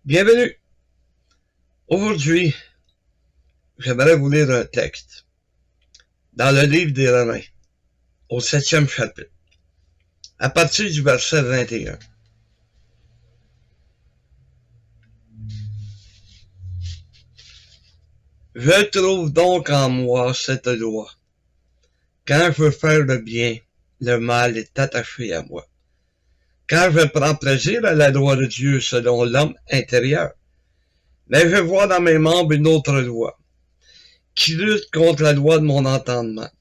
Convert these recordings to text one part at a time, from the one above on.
Bienvenue. Aujourd'hui, j'aimerais vous lire un texte dans le livre des Romains, au 7e chapitre, à partir du verset 21. Je trouve donc en moi cette loi. Quand je veux faire le bien, le mal est attaché à moi. Quand je prends plaisir à la loi de Dieu selon l'homme intérieur, mais je vois dans mes membres une autre loi, qui lutte contre la loi de mon entendement,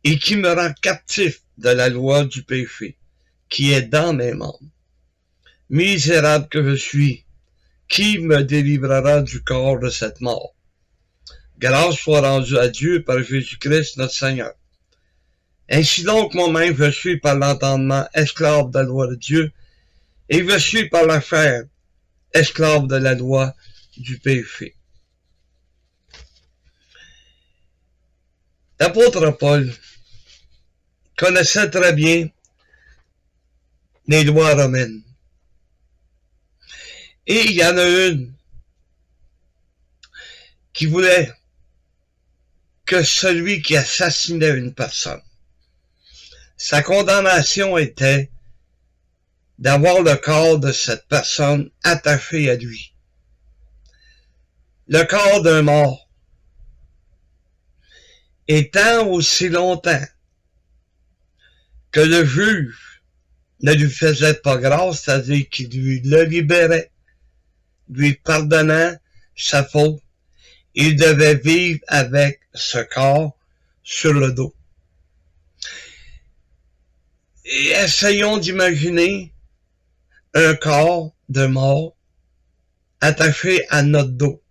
et qui me rend captif de la loi du péché, qui est dans mes membres. Misérable que je suis, qui me délivrera du corps de cette mort? Grâce soit rendue à Dieu par Jésus-Christ notre Seigneur. Ainsi donc moi-même je suis par l'entendement esclave de la loi de Dieu, et je suis par la chair esclave de la loi du péché. L'apôtre Paul connaissait très bien les lois romaines. Et il y en a une qui voulait que celui qui assassinait une personne, sa condamnation était d'avoir le corps de cette personne attaché à lui. Le corps d'un mort. Étant aussi longtemps que le juge ne lui faisait pas grâce, c'est-à-dire qu'il lui le libérait, lui pardonnant sa faute, il devait vivre avec ce corps sur le dos. Et essayons d'imaginer un corps de mort attaché à notre dos.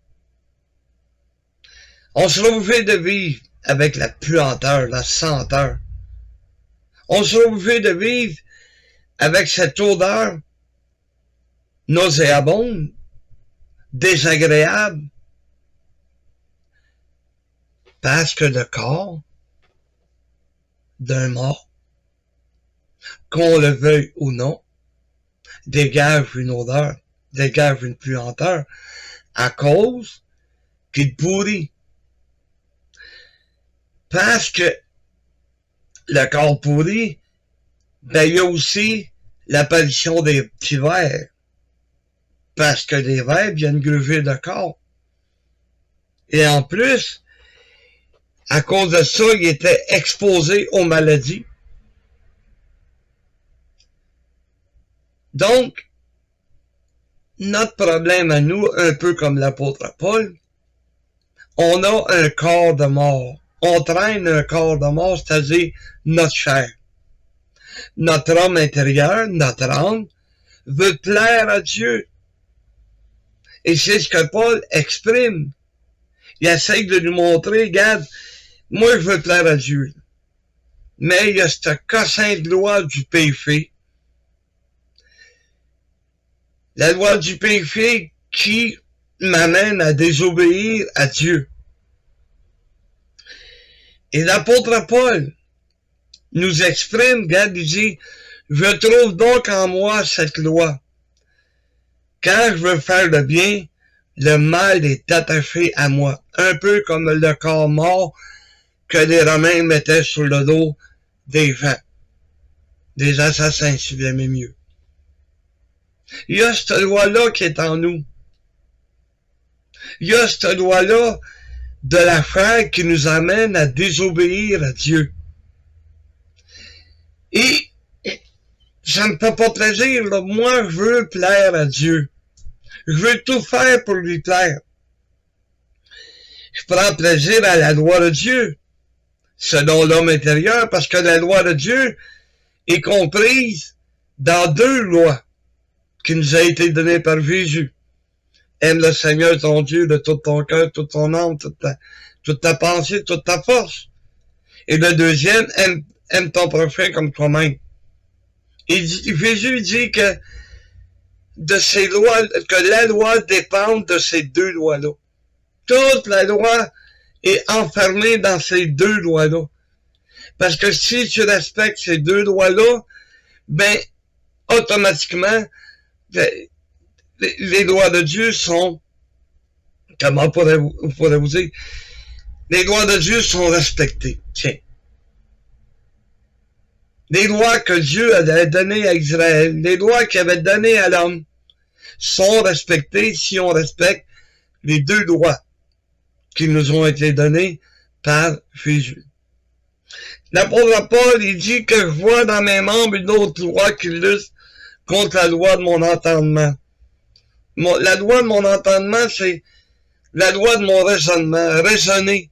On serait obligé de vivre avec la puanteur, la senteur. On serait obligé de vivre avec cette odeur nauséabonde, désagréable, parce que le corps d'un mort, qu'on le veuille ou non, dégage une odeur, dégage une puanteur, à cause qu'il pourrit. Parce que le corps pourri, ben il y a aussi l'apparition des petits vers. Parce que les vers viennent gruger le corps. Et en plus, à cause de ça, il était exposé aux maladies. Donc, notre problème à nous, un peu comme l'apôtre Paul, on a un corps de mort. On traîne un corps de mort, c'est-à-dire notre chair. Notre homme intérieur, notre âme, veut plaire à Dieu. Et c'est ce que Paul exprime. Il essaie de nous montrer, regarde, moi je veux plaire à Dieu. Mais il y a cette cossin de loi du péché. La loi du péché qui m'amène à désobéir à Dieu. Et l'apôtre Paul nous exprime, regarde, il dit, je trouve donc en moi cette loi. Quand je veux faire le bien, le mal est attaché à moi. Un peu comme le corps mort que les Romains mettaient sur le dos des gens. Des assassins, si vous aimez mieux. Il y a cette loi-là qui est en nous. Il y a cette loi-là de la chair qui nous amène à désobéir à Dieu. Et ça me fait pas plaisir, là. Moi, je veux plaire à Dieu. Je veux tout faire pour lui plaire. Je prends plaisir à la loi de Dieu, selon l'homme intérieur, parce que la loi de Dieu est comprise dans deux lois qui nous a été données par Jésus. Aime le Seigneur ton Dieu de tout ton cœur, toute ton âme, toute ta pensée, toute ta force. Et le deuxième, aime ton prochain comme toi-même. Et Jésus dit que de ces lois, que la loi dépend de ces deux lois-là. Toute la loi est enfermée dans ces deux lois-là. Parce que si tu respectes ces deux lois-là, ben, automatiquement, les lois de Dieu sont, comment pourrais-vous dire, les lois de Dieu sont respectées. Tiens. Les lois que Dieu avait données à Israël, les lois qu'il avait données à l'homme, sont respectées si on respecte les deux lois qui nous ont été données par Jésus. L'apôtre Paul, il dit que je vois dans mes membres une autre loi qui lutte contre la loi de mon entendement. La loi de mon entendement, c'est la loi de mon raisonnement, raisonner.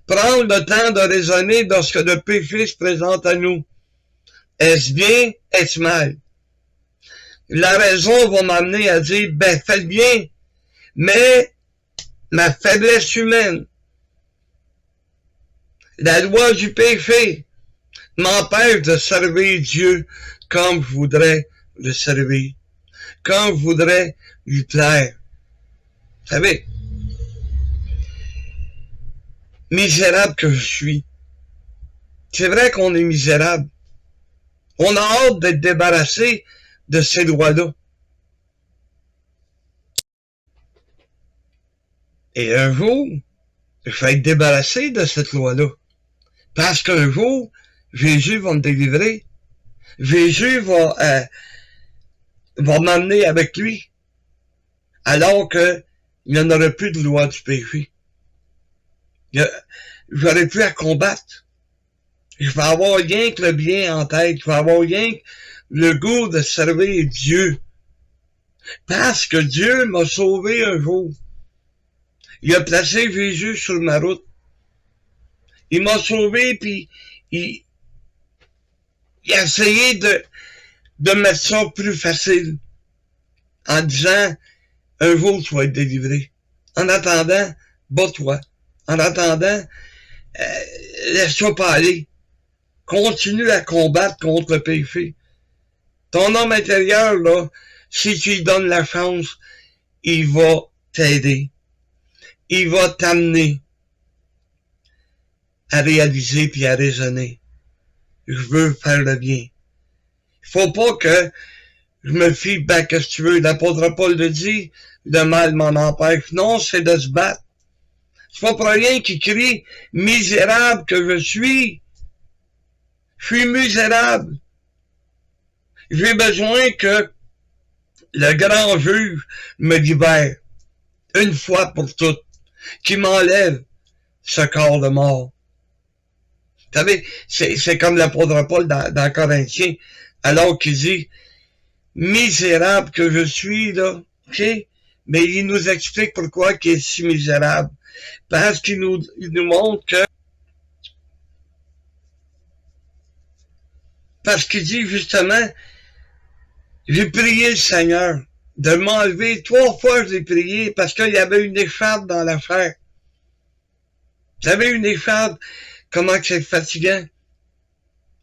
Prendre le temps de raisonner lorsque le péché se présente à nous. Est-ce bien, est-ce mal? La raison va m'amener à dire, ben, faites bien, mais ma faiblesse humaine, la loi du péché, m'empêche de servir Dieu comme je voudrais le servir, comme je voudrais lui plaire. Vous savez, misérable que je suis. C'est vrai qu'on est misérable. On a hâte d'être débarrassé de ces lois-là. Et un jour, je vais être débarrassé de cette loi-là. Parce qu'un jour, Jésus va me délivrer. Jésus va m'emmener avec lui. Alors que il n'y en aurait plus de loi du péché. J'aurais plus à combattre. Je vais avoir rien que le bien en tête. Je vais avoir rien que le goût de servir Dieu. Parce que Dieu m'a sauvé un jour. Il a placé Jésus sur ma route. Il m'a sauvé, puis il a essayé de mettre ça plus facile. En disant, un jour tu vas être délivré. En attendant, bats-toi. En attendant, laisse-toi pas aller. Continue à combattre contre le péché. Ton homme intérieur, là, si tu lui donnes la chance, il va t'aider. Il va t'amener à réaliser puis à raisonner. Je veux faire le bien. Il faut pas que je me fie, ben, qu'est-ce que tu veux, l'apôtre Paul le dit, le mal m'en empêche. Non, c'est de se battre. C'est pas pour rien qu'il crie, misérable que je suis. Je suis misérable. J'ai besoin que le grand juge me libère, une fois pour toutes, qui m'enlève ce corps de mort. Vous savez, c'est comme l'apôtre Paul dans Corinthiens, alors qu'il dit, misérable que je suis, là, ok? Mais il nous explique pourquoi il est si misérable. Parce qu'il nous montre que, parce qu'il dit justement, j'ai prié le Seigneur de m'enlever. 3 fois je l'ai prié parce qu'il y avait une écharpe dans la chair. Vous savez, une écharpe, comment que c'est fatigant?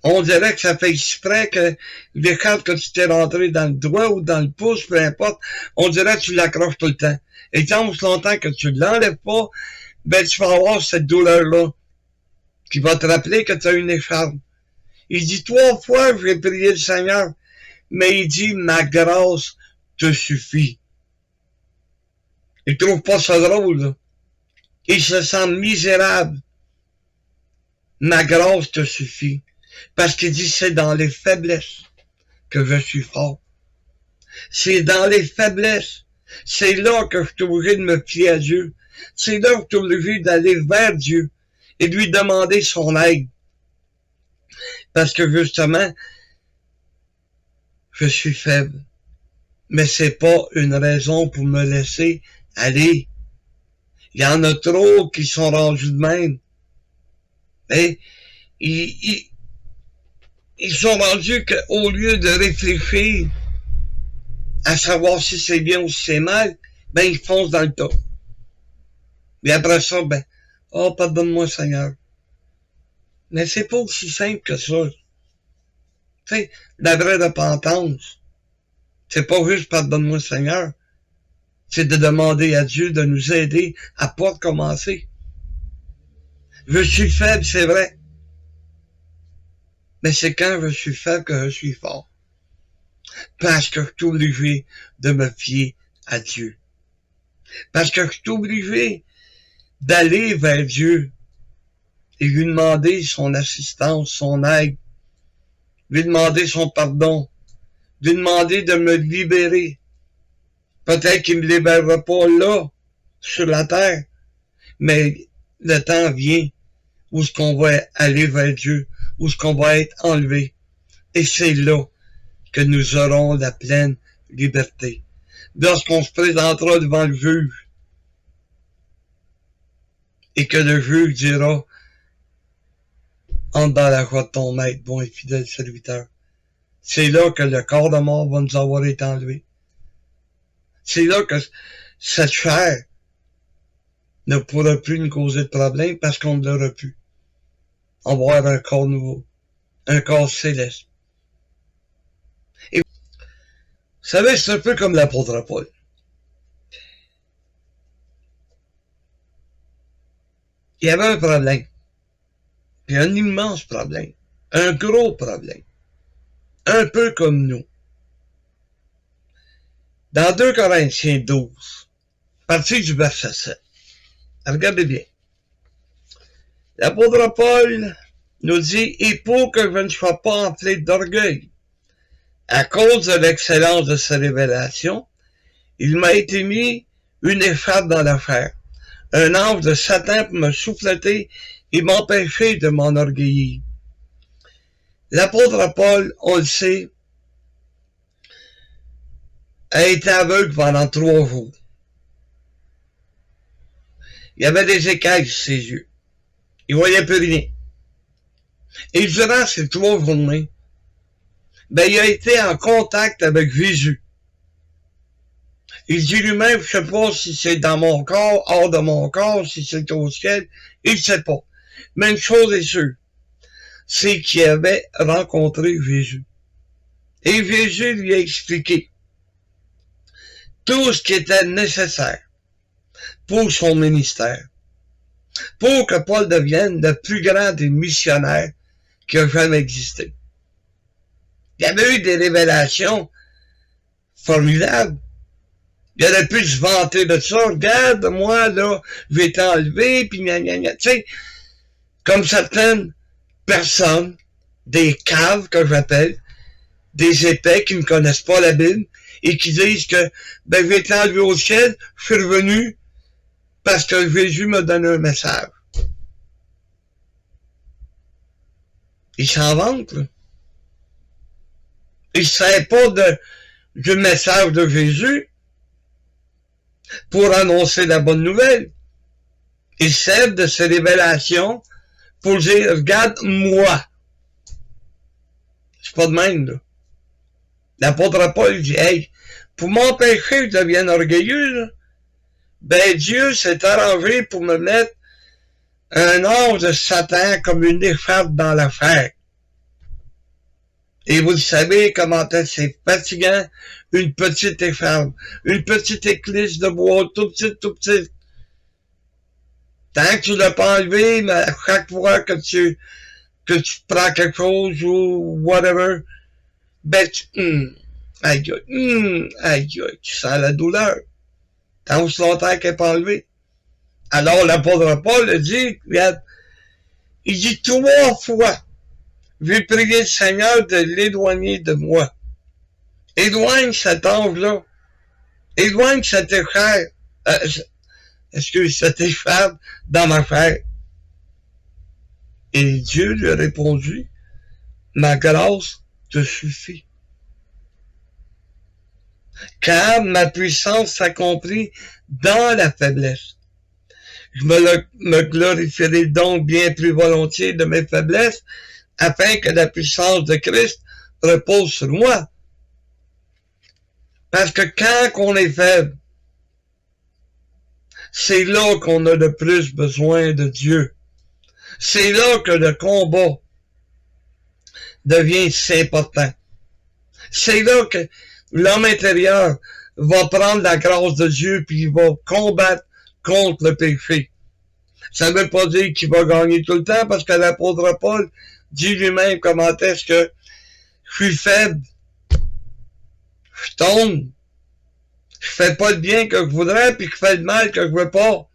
On dirait que ça fait exprès que l'écharpe que tu t'es rentré dans le doigt ou dans le pouce, peu importe, on dirait que tu l'accroches tout le temps. Et tant aussi longtemps que tu ne l'enlèves pas, ben tu vas avoir cette douleur-là qui va te rappeler que tu as une écharpe. Il dit 3 fois j'ai prié le Seigneur, mais il dit ma grâce te suffit. Il trouve pas ça drôle, là. Il se sent misérable. Ma grâce te suffit. Parce qu'il dit c'est dans les faiblesses que je suis fort. C'est dans les faiblesses. C'est là que je suis obligé de me fier à Dieu. C'est là que je suis obligé d'aller vers Dieu et de lui demander son aide. Parce que justement, je suis faible. Mais c'est pas une raison pour me laisser aller. Il y en a trop qui sont rendus de même. Et ils sont rendus qu'au lieu de réfléchir à savoir si c'est bien ou si c'est mal, ben ils foncent dans le tas. Et après ça, ben, oh, pardonne-moi Seigneur. Mais c'est pas aussi simple que ça. Tu sais, la vraie repentance, c'est pas juste pardonne-moi Seigneur. C'est de demander à Dieu de nous aider à pas recommencer. Je suis faible, c'est vrai. Mais c'est quand je suis faible que je suis fort. Parce que je suis obligé de me fier à Dieu. Parce que je suis obligé d'aller vers Dieu et lui demander son assistance, son aide, lui demander son pardon, lui demander de me libérer. Peut-être qu'il ne me libérera pas là, sur la terre, mais le temps vient où est-ce qu'on va aller vers Dieu, où est-ce qu'on va être enlevé. Et c'est là que nous aurons la pleine liberté. Lorsqu'on se présentera devant le juge et que le juge dira « Entre dans la joie de ton maître, bon et fidèle serviteur », c'est là que le corps de mort va nous avoir été enlevé. C'est là que cette chair ne pourra plus nous causer de problème parce qu'on ne l'aura plus. On va avoir un corps nouveau, un corps céleste. Et vous savez, c'est un peu comme l'apôtre Paul. Il y avait un problème. Puis un immense problème. Un gros problème. Un peu comme nous. Dans 2 Corinthiens 12, partie du verset 7. Regardez bien. L'apôtre Paul nous dit « Et pour que je ne sois pas enflé d'orgueil, à cause de l'excellence de sa révélation, il m'a été mis une écharpe dans la chair, un ange de Satan pour me souffleter et m'empêcher de m'enorgueillir. » L'apôtre Paul, on le sait, a été aveugle pendant 3 jours. Il y avait des écailles sur ses yeux. Il voyait plus rien. Et durant ces 3 journées, il a été en contact avec Jésus. Il dit lui-même, je ne sais pas si c'est dans mon corps, hors de mon corps, si c'est au ciel, il ne sait pas. Mais une chose est sûre, c'est qu'il avait rencontré Jésus. Et Jésus lui a expliqué tout ce qui était nécessaire pour son ministère, pour que Paul devienne le plus grand des missionnaires qui a jamais existé. Il y avait eu des révélations formidables. Il aurait pu se vanter de ça. Regarde, moi, là, je vais t'enlever, puis gna gna gna. Tu sais, comme certaines personnes, des caves que j'appelle, des épais qui ne connaissent pas la Bible, et qui disent que, je vais t'enlever au ciel, je suis revenu parce que Jésus m'a donné un message. Ils s'en vantent, là. Ils ne seraient pas du message de Jésus pour annoncer la bonne nouvelle. Ils servent de ces révélations pour dire, regarde, moi. C'est pas de même, là. L'apôtre Paul dit, hey, pour m'empêcher que je devienne orgueilleux, là, Dieu s'est arrangé pour me mettre un ange de Satan comme une écharpe dans la chair. Et vous le savez comment c'est fatigant, une petite écharpe, une petite éclisse de bois, tout petit, tout petit. Tant que tu l'as pas enlevé, mais à chaque fois que tu prends quelque chose ou whatever, aïe, tu sens la douleur. Tant aussi longtemps qu'elle n'est pas enlevée. Alors l'apôtre Paul a dit, regarde, il dit 3 fois, j'ai prié le Seigneur de l'éloigner de moi. Éloigne cet ange-là. Éloigne cette écharpe. Cette écharpe dans ma chair. Et Dieu lui a répondu, ma grâce te suffit. Car ma puissance s'accomplit dans la faiblesse. Je me glorifierai donc bien plus volontiers de mes faiblesses, afin que la puissance de Christ repose sur moi. Parce que quand on est faible, c'est là qu'on a le plus besoin de Dieu. C'est là que le combat devient si important. C'est là que l'homme intérieur va prendre la grâce de Dieu puis il va combattre contre le péché. Ça ne veut pas dire qu'il va gagner tout le temps parce que l'apôtre Paul dit lui-même comment est-ce que je suis faible. Je tombe. Je fais pas le bien que je voudrais, puis je fais le mal que je veux pas.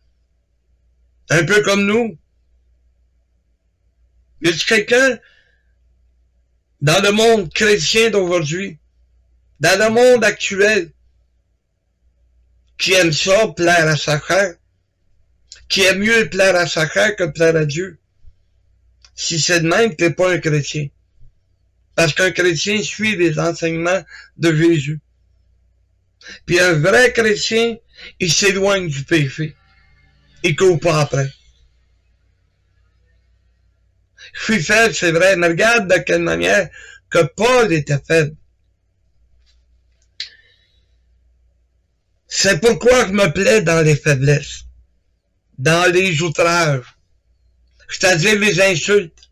Un peu comme nous. Y a-t-il quelqu'un dans le monde chrétien d'aujourd'hui, dans le monde actuel, qui aime ça, plaire à sa chair, qui aime mieux plaire à sa chair que plaire à Dieu? Si c'est de même, t'es pas un chrétien. Parce qu'un chrétien suit les enseignements de Jésus. Puis un vrai chrétien, il s'éloigne du péché. Il court pas après. Je suis faible, c'est vrai, mais regarde de quelle manière que Paul était faible. C'est pourquoi je me plais dans les faiblesses, dans les outrages, c'est-à-dire les insultes.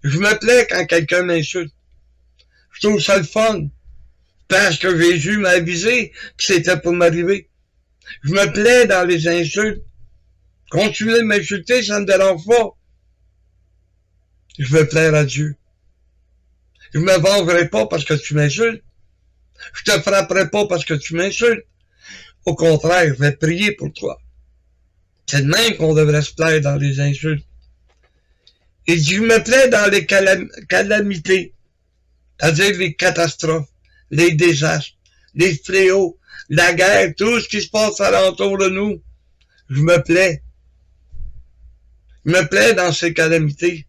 Je me plais quand quelqu'un m'insulte. Je trouve ça le fun, parce que Jésus m'a avisé que c'était pour m'arriver. Je me plais dans les insultes. Continuer de m'insulter, ça ne me dérange pas. Je veux plaire à Dieu. Je me vengerai pas parce que tu m'insultes. Je te frapperai pas parce que tu m'insultes. Au contraire, je vais prier pour toi. C'est de même qu'on devrait se plaire dans les insultes. Et je me plais dans les calamités, c'est-à-dire les catastrophes, les désastres, les fléaux, la guerre, tout ce qui se passe alentour de nous. Je me plais. Je me plais dans ces calamités.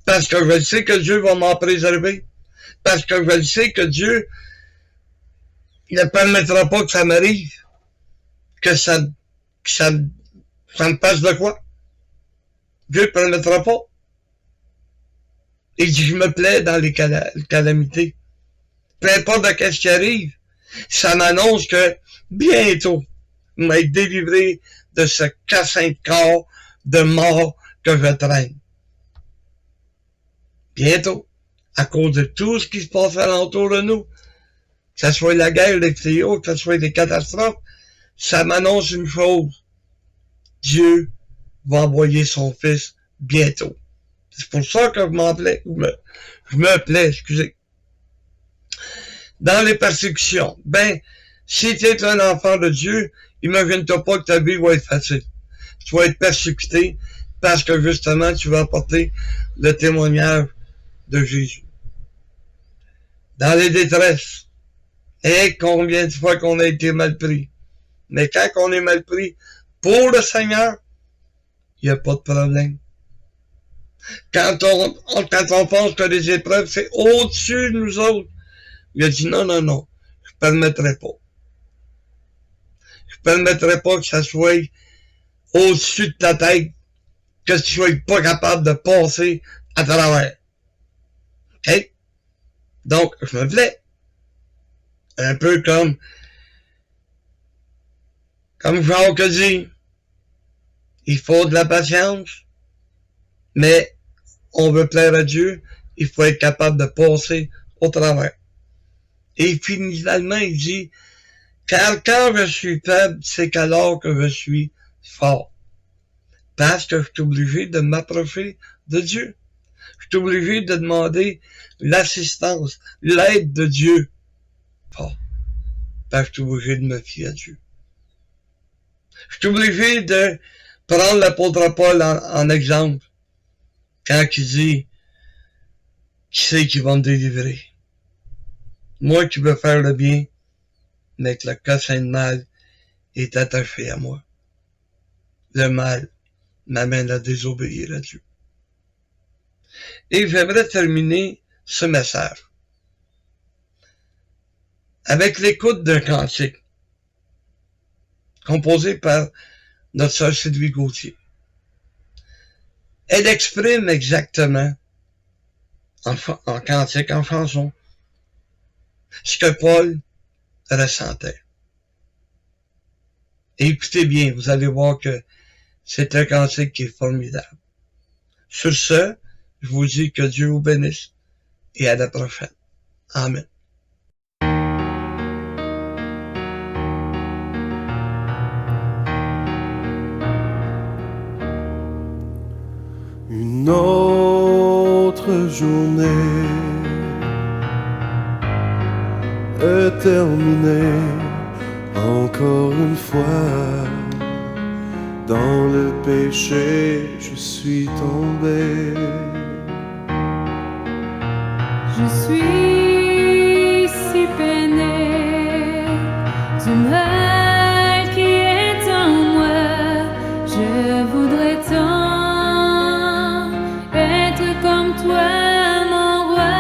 Parce que je sais que Dieu va m'en préserver. Parce que je sais que Dieu ne permettra pas que ça m'arrive. Que ça me passe de quoi. Dieu ne permettra pas. Et je me plais dans les calamités. Peu importe de ce qui arrive, ça m'annonce que bientôt, je vais être délivré de ce cassin de corps de mort que je traîne. Bientôt, à cause de tout ce qui se passe alentour de nous, que ce soit la guerre, les fléaux, que ce soit des catastrophes, ça m'annonce une chose. Dieu va envoyer son Fils bientôt. C'est pour ça que je me plais, excusez. Dans les persécutions, si tu es un enfant de Dieu, imagine-toi pas que ta vie va être facile. Tu vas être persécuté parce que justement, tu vas apporter le témoignage de Jésus. Dans les détresses, et combien de fois qu'on a été mal pris. Mais quand on est mal pris pour le Seigneur, il n'y a pas de problème. Quand on pense que les épreuves, c'est au-dessus de nous autres, il a dit non, je ne permettrai pas. Je ne permettrai pas que ça soit au-dessus de ta tête, que tu sois pas capable de passer à travers. OK? Donc, je me plais. Un peu comme Jacques a dit, il faut de la patience, mais on veut plaire à Dieu, il faut être capable de passer au travers. Et finalement, il dit, car quand je suis faible, c'est qu'alors que je suis fort. Parce que je suis obligé de m'approcher de Dieu. Je suis obligé de demander l'assistance, l'aide de Dieu. Fort. Parce que je suis obligé de me fier à Dieu. Je suis obligé de prendre l'apôtre Paul en exemple. Quand il dit, qui c'est qui va me délivrer? Moi qui veux faire le bien, mais que le cassin de mal est attaché à moi. Le mal m'amène à désobéir à Dieu. Et j'aimerais terminer ce message avec l'écoute d'un cantique composé par notre sœur Sylvie Gauthier. Elle exprime exactement, en cantique, en chanson, ce que Paul ressentait. Et écoutez bien, vous allez voir que c'est un cantique qui est formidable. Sur ce, je vous dis que Dieu vous bénisse et à la prochaine. Amen. Une autre journée est terminée. Encore une fois, dans le péché, je suis tombé. Je suis si peiné du mal qui est en moi. Je voudrais tant être comme toi, mon roi.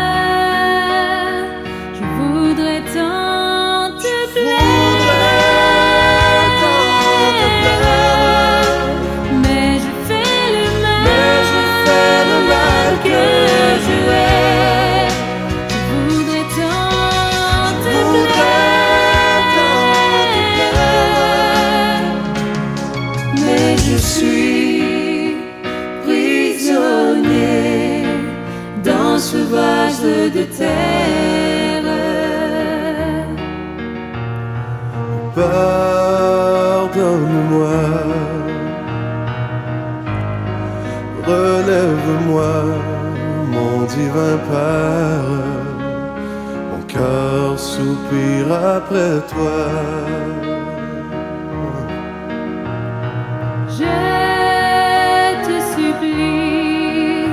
Je voudrais tant te plaire, mais je fais le mal que je hais. Je voudrais tant te plaire, mais je suis prisonnier dans ce vase de terre. Pardonne-moi, relève-moi, mon divin Père. Mon cœur soupire après toi. Je te supplie,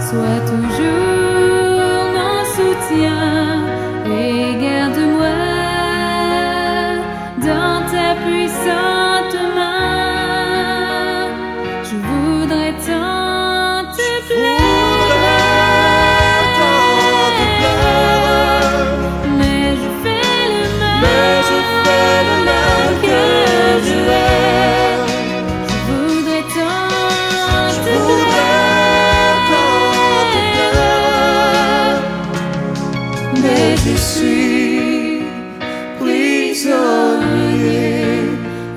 sois toujours mon soutien et garde-moi dans ta puissante main. Je voudrais tant te plaire, mais je fais le mal que je hais. Je voudrais tant te plaire, mais je suis prisonnier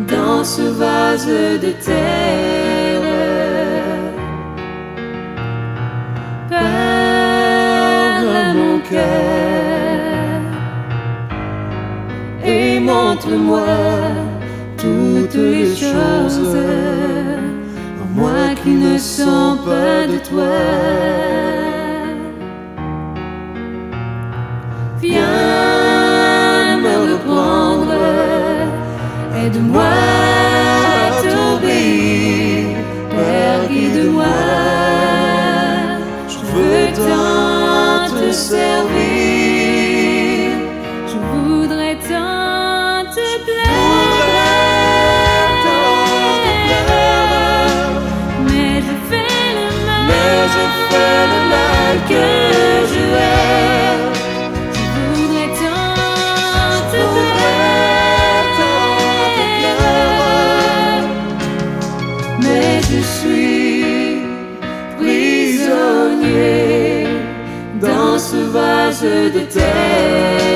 dans ce vase de terre. Parle à mon cœur et montre-moi toutes les choses en moi qui ne sont pas de toi. Viens me reprendre, aide-moi à t'obéir, Père, guide-moi. Je veux tant te servir, je voudrais tant te plaire, mais je fais le mal que je hais. Je voudrais tant te plaire, mais je suis prisonnier dans ce vase de terre.